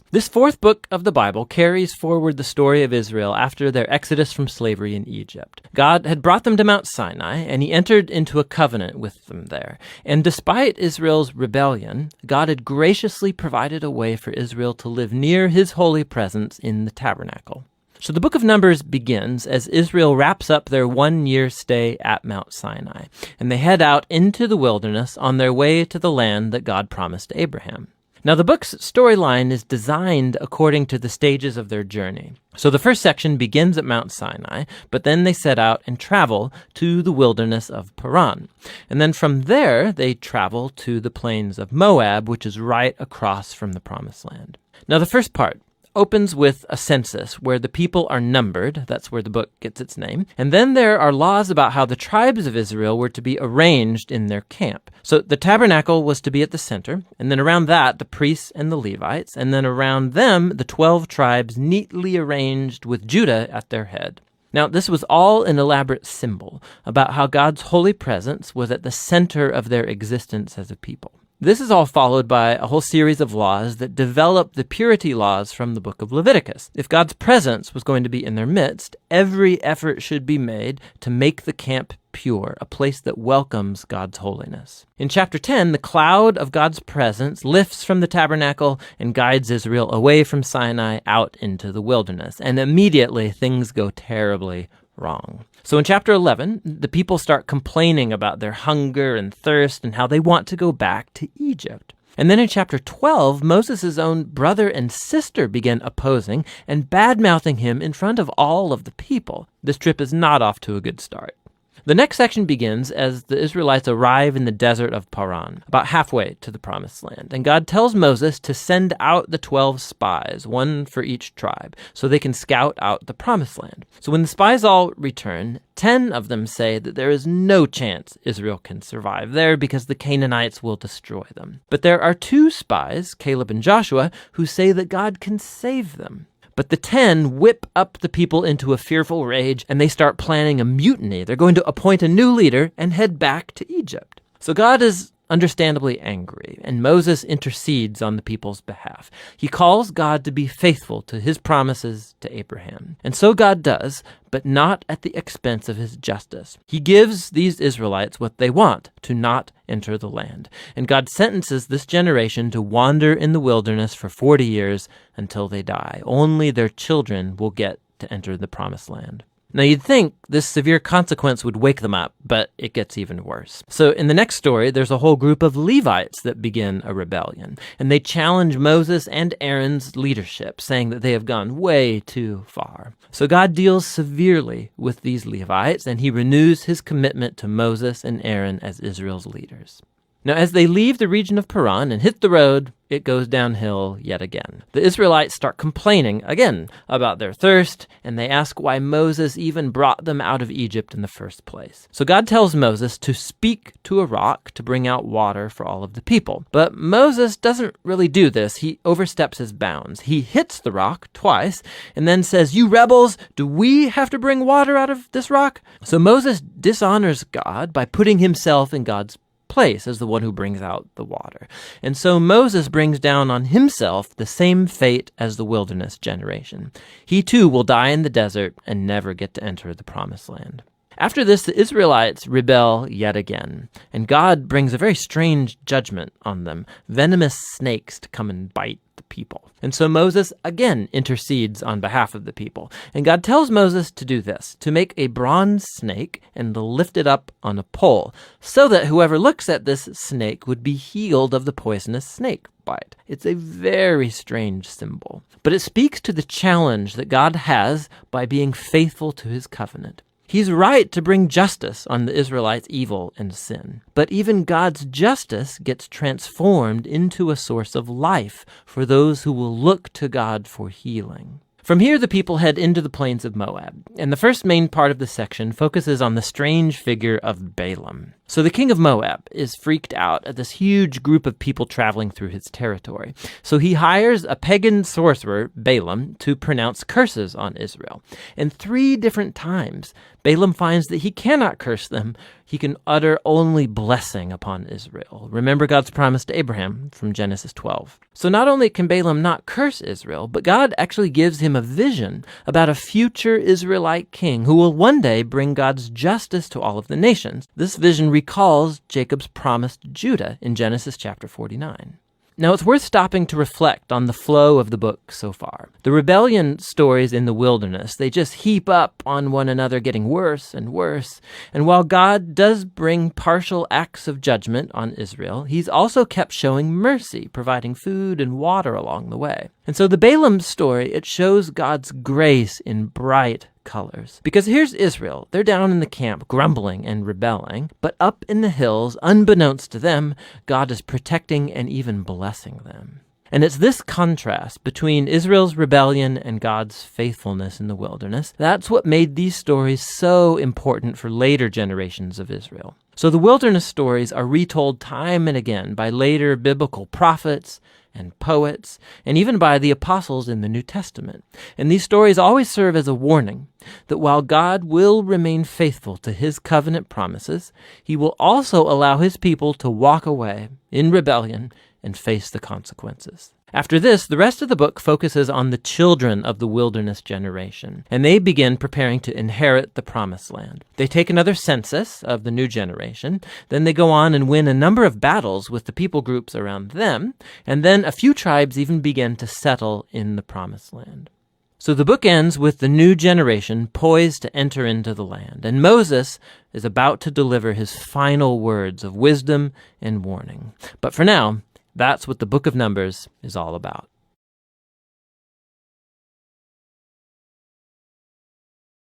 Exodus. This fourth book of the Bible carries forward the story of Israel after their exodus from slavery in Egypt. God had brought them to Mount Sinai, and he entered into a covenant with them there. And despite Israel's rebellion, God had graciously provided a way for Israel to live near his holy presence in the tabernacle. So the book of Numbers begins as Israel wraps up their 1-year stay at Mount Sinai, and they head out into the wilderness on their way to the land that God promised to Abraham. Now the book's storyline is designed according to the stages of their journey. So the first section begins at Mount Sinai, but then they set out and travel to the wilderness of Paran. And then from there, they travel to the plains of Moab, which is right across from the Promised Land. Now the first part opens with a census where the people are numbered. That's where the book gets its name. And then there are laws about how the tribes of Israel were to be arranged in their camp. So the tabernacle was to be at the center, and then around that, the priests and the Levites, and then around them, the 12 tribes neatly arranged with Judah at their head. Now, this was all an elaborate symbol about how God's holy presence was at the center of their existence as a people. This is all followed by a whole series of laws that develop the purity laws from the book of Leviticus. If God's presence was going to be in their midst, every effort should be made to make the camp pure, a place that welcomes God's holiness. In chapter 10, the cloud of God's presence lifts from the tabernacle and guides Israel away from Sinai out into the wilderness, and immediately things go terribly wrong. So in chapter 11, the people start complaining about their hunger and thirst and how they want to go back to Egypt. And then in chapter 12, Moses' own brother and sister begin opposing and bad-mouthing him in front of all of the people. This trip is not off to a good start. The next section begins as the Israelites arrive in the desert of Paran, about halfway to the Promised Land. And God tells Moses to send out the 12 spies, one for each tribe, so they can scout out the Promised Land. So when the spies all return, 10 of them say that there is no chance Israel can survive there because the Canaanites will destroy them. But there are 2 spies, Caleb and Joshua, who say that God can save them. But the 10 whip up the people into a fearful rage, and they start planning a mutiny. They're going to appoint a new leader and head back to Egypt. So God is understandably angry, and Moses intercedes on the people's behalf. He calls God to be faithful to his promises to Abraham. And so God does, but not at the expense of his justice. He gives these Israelites what they want, to not enter the land. And God sentences this generation to wander in the wilderness for 40 years until they die. Only their children will get to enter the Promised Land. Now, you'd think this severe consequence would wake them up, but it gets even worse. So in the next story, there's a whole group of Levites that begin a rebellion, and they challenge Moses and Aaron's leadership, saying that they have gone way too far. So God deals severely with these Levites, and he renews his commitment to Moses and Aaron as Israel's leaders. Now, as they leave the region of Paran and hit the road, it goes downhill yet again. The Israelites start complaining again about their thirst, and they ask why Moses even brought them out of Egypt in the first place. So God tells Moses to speak to a rock to bring out water for all of the people. But Moses doesn't really do this. He oversteps his bounds. He hits the rock twice and then says, "You rebels, do we have to bring water out of this rock?" So Moses dishonors God by putting himself in God's place as the one who brings out the water. And so Moses brings down on himself the same fate as the wilderness generation. He too will die in the desert and never get to enter the Promised Land. After this, the Israelites rebel yet again, and God brings a very strange judgment on them, venomous snakes to come and bite the people. And so Moses again intercedes on behalf of the people. And God tells Moses to do this, to make a bronze snake and to lift it up on a pole, so that whoever looks at this snake would be healed of the poisonous snake bite. It's a very strange symbol, but it speaks to the challenge that God has by being faithful to his covenant. He's right to bring justice on the Israelites' evil and sin. But even God's justice gets transformed into a source of life for those who will look to God for healing. From here, the people head into the plains of Moab, and the first main part of the section focuses on the strange figure of Balaam. So the king of Moab is freaked out at this huge group of people traveling through his territory. So he hires a pagan sorcerer, Balaam, to pronounce curses on Israel. And 3 different times, Balaam finds that he cannot curse them. He can utter only blessing upon Israel. Remember God's promise to Abraham from Genesis 12. So not only can Balaam not curse Israel, but God actually gives him a vision about a future Israelite king who will one day bring God's justice to all of the nations. This vision recalls Jacob's promise to Judah in Genesis chapter 49. Now, it's worth stopping to reflect on the flow of the book so far. The rebellion stories in the wilderness, they just heap up on one another, getting worse and worse. And while God does bring partial acts of judgment on Israel, he's also kept showing mercy, providing food and water along the way. And so the Balaam story, it shows God's grace in bright colors. Because here's Israel. They're down in the camp, grumbling and rebelling. But up in the hills, unbeknownst to them, God is protecting and even blessing them. And it's this contrast between Israel's rebellion and God's faithfulness in the wilderness. That's what made these stories so important for later generations of Israel. So the wilderness stories are retold time and again by later biblical prophets and poets, and even by the apostles in the New Testament. And these stories always serve as a warning that while God will remain faithful to his covenant promises, he will also allow his people to walk away in rebellion and face the consequences. After this, the rest of the book focuses on the children of the wilderness generation, and they begin preparing to inherit the promised land. They take another census of the new generation, then they go on and win a number of battles with the people groups around them, and then a few tribes even begin to settle in the promised land. So the book ends with the new generation poised to enter into the land, and Moses is about to deliver his final words of wisdom and warning. But for now, that's what the book of Numbers is all about.